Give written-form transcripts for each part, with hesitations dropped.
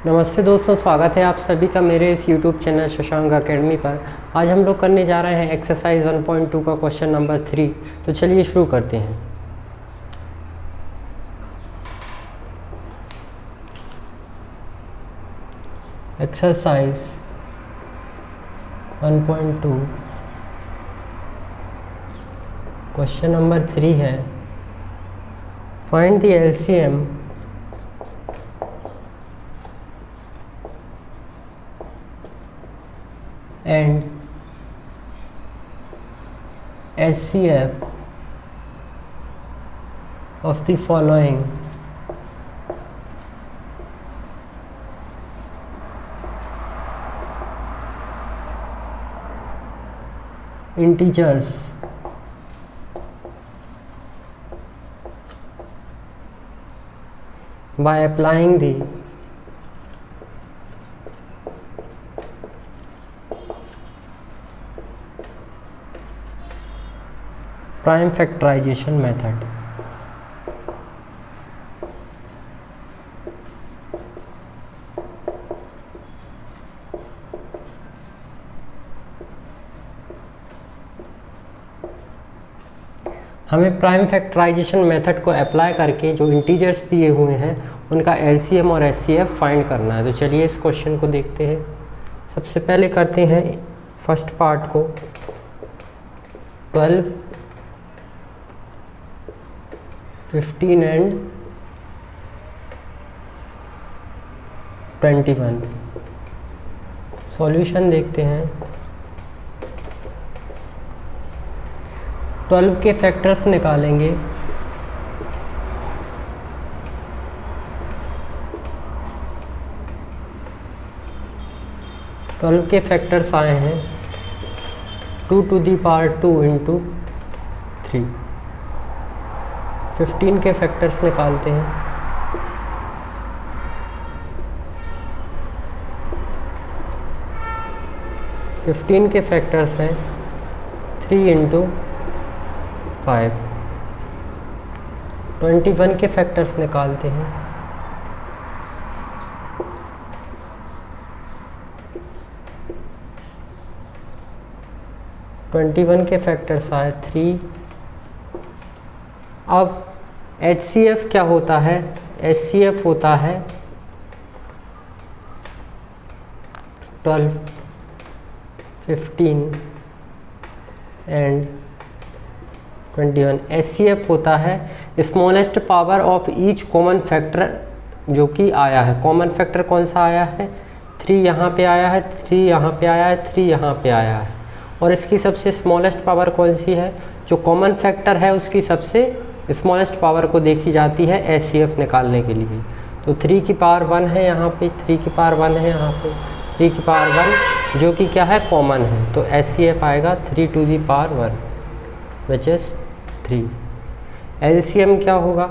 नमस्ते दोस्तों, स्वागत है आप सभी का मेरे इस YouTube चैनल शशांक अकेडमी पर। आज हम लोग करने जा रहे हैं एक्सरसाइज 1.2 का क्वेश्चन नंबर 3। तो चलिए शुरू करते हैं। एक्सरसाइज 1.2 क्वेश्चन नंबर 3 है, find the LCM and SCF of the following integers by applying the prime factorization method. हमें प्राइम फैक्टराइजेशन मेथड को अप्लाई करके जो इंटीजर्स दिए हुए हैं उनका LCM और SCF फाइंड करना है। तो चलिए इस क्वेश्चन को देखते हैं। सबसे पहले करते हैं फर्स्ट पार्ट को। 12, 15 एंड 21। सॉल्यूशन देखते हैं। 12 के फैक्टर्स निकालेंगे। ट्वेल्व के फैक्टर्स आए हैं 2 to the power 2 into 3। 15 के फैक्टर्स निकालते हैं। फिफ्टीन के फैक्टर्स हैं 3 into 5। 21 के फैक्टर्स निकालते हैं। ट्वेंटी के फैक्टर्स आए 3। अब HCF क्या होता है? HCF होता है 12, 15 एंड 21। HCF होता है smallest power of each common factor जो कि आया है। कॉमन फैक्टर कौन सा आया है? 3 यहाँ पे आया है, 3 यहाँ पे आया है, 3 यहाँ पे आया है। और इसकी सबसे स्मॉलेस्ट पावर कौन सी है? जो कॉमन फैक्टर है उसकी सबसे स्मॉलेस्ट पावर को देखी जाती है HCF निकालने के लिए। तो 3 की पावर 1 है यहाँ पे, 3 की पावर 1 है यहाँ पे, 3 की पावर 1 जो कि क्या है? कॉमन है। तो HCF आएगा 3 to the power 1 which is 3। LCM क्या होगा?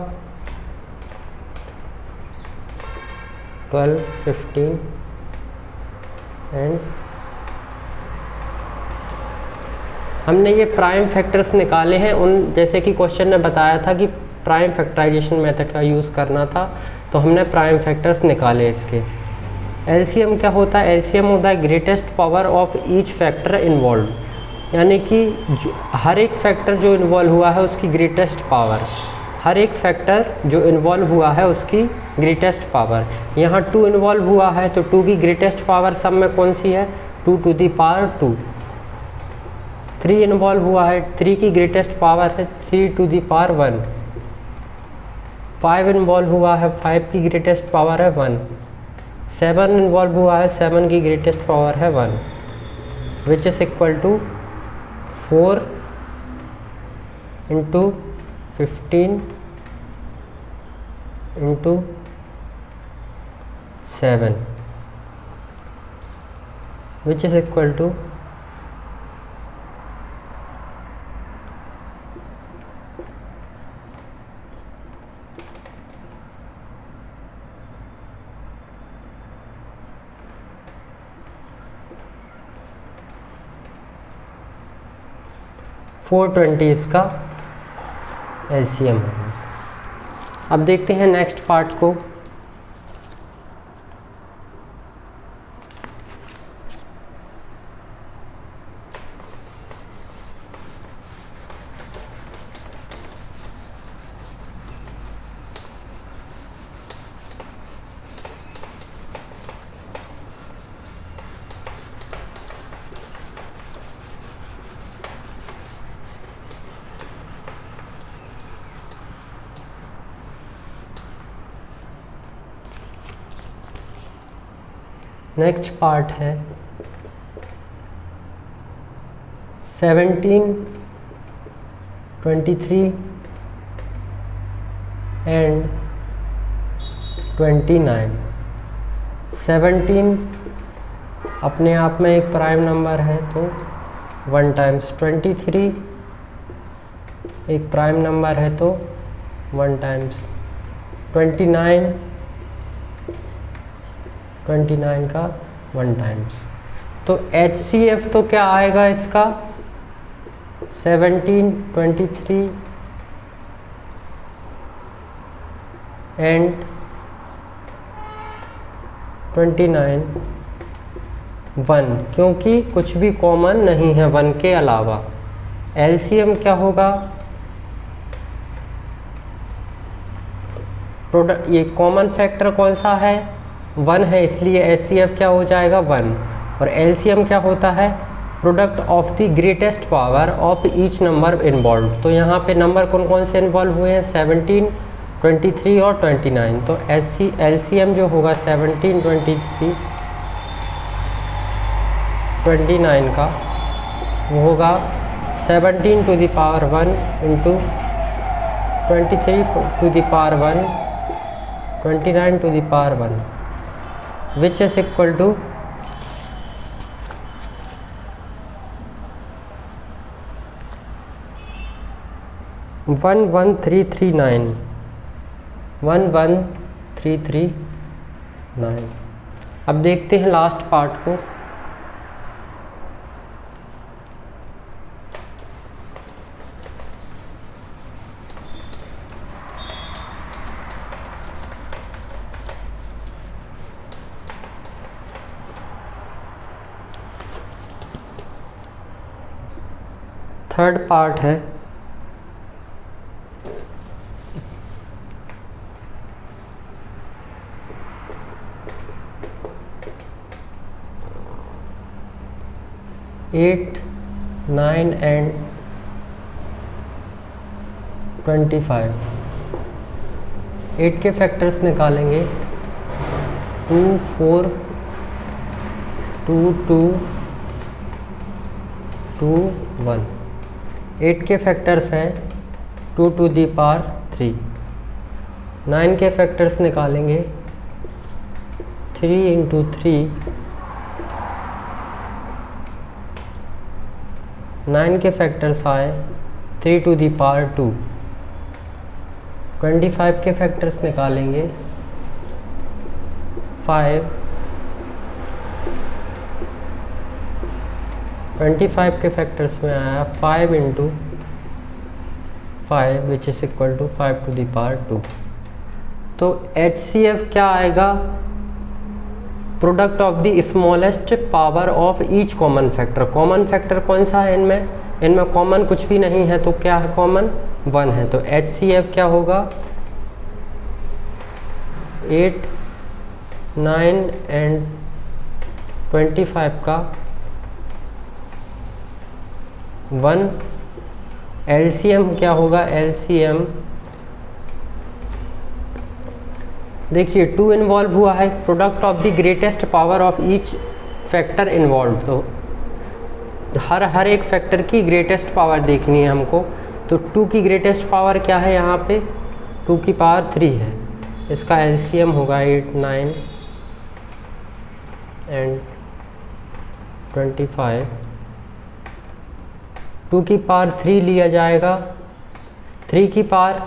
12, 15 एंड हमने ये प्राइम फैक्टर्स निकाले हैं। उन जैसे कि क्वेश्चन ने बताया था कि प्राइम फैक्टराइजेशन मेथड का यूज़ करना था, तो हमने प्राइम फैक्टर्स निकाले इसके। LCM क्या होता है? LCM होता है greatest power of each factor involve, यानी कि हर एक फैक्टर जो इन्वॉल्व हुआ है उसकी ग्रेटेस्ट पावर। हर एक फैक्टर जो इन्वॉल्व हुआ है उसकी ग्रेटेस्ट पावर। यहाँ 2 इन्वॉल्व हुआ है तो 2 की ग्रेटेस्ट पावर सब में कौन सी है? 2 to the power 2। 3 इन्वॉल्व हुआ है, 3 की ग्रेटेस्ट पावर है 3 to the power 1। 5 इन्वॉल्व हुआ है, 5 की ग्रेटेस्ट पावर है 1। 7 इन्वॉल्व हुआ है, 7 की ग्रेटेस्ट पावर है 1 which is equal to 4 into 15 into 7 which is equal to 420 इसका LCM होगा। अब देखते हैं नेक्स्ट पार्ट को। नेक्स्ट पार्ट है 17, 23 एंड 29। 17 अपने आप में एक प्राइम नंबर है तो 1 टाइम्स। 23 एक प्राइम नंबर है तो 1 टाइम्स। 29 का 1 टाइम्स। तो HCF तो क्या आएगा इसका 17, 23 एंड 29 1, क्योंकि कुछ भी कॉमन नहीं है 1 के अलावा। LCM क्या होगा, प्रोडक्ट, ये कॉमन फैक्टर कौन सा है 1 है, इसलिए HCF क्या हो जाएगा 1। और LCM क्या होता है, product of the greatest power of each number involve. तो यहाँ पे नंबर कौन कौन से इन्वॉल्व हुए हैं 17, 23 और 29। तो LCM जो होगा 17, 23, 29 का वो होगा 17 to the power 1 into 23 to the power 1, 29 to the power 1, which is equal to 11339। 11339। अब देखते हैं लास्ट पार्ट को। थर्ड पार्ट है 8, 9 एंड 25। 8 के फैक्टर्स निकालेंगे 2, 4, 2, 2, 2, 1। 8 के फैक्टर्स हैं 2 टू दी पावर 3। 9 के फैक्टर्स निकालेंगे 3 इंटू 3। 9 के फैक्टर्स आए 3 टू दी पावर 2। 25 के फैक्टर्स निकालेंगे 5। 25 के फैक्टर्स में आया 5 into 5 which is equal to 5 to the power 2। तो HCF क्या आएगा, product of the smallest power of each common factor. Common factor कौन सा है इनमें कॉमन कुछ भी नहीं है, तो क्या है कॉमन 1 है। तो HCF क्या होगा 8, 9 एंड 25 का 1। LCM क्या होगा, LCM देखिए 2 इन्वॉल्व हुआ है, product of the greatest power of each factor involve. तो हर एक फैक्टर की ग्रेटेस्ट पावर देखनी है हमको। तो 2 की ग्रेटेस्ट पावर क्या है, यहाँ पे 2 की पावर 3 है। इसका LCM होगा 8, 9 एंड 25। 2 की पावर 3 लिया जाएगा, 3 की पावर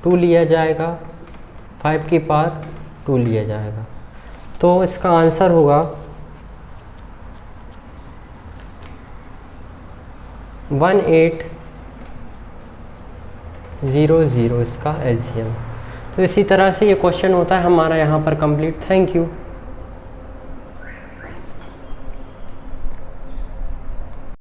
2 लिया जाएगा, 5 की पावर 2 लिया जाएगा। तो इसका आंसर होगा 1800 इसका LCM। तो इसी तरह से ये क्वेश्चन होता है हमारा यहाँ पर कंप्लीट। Thank you.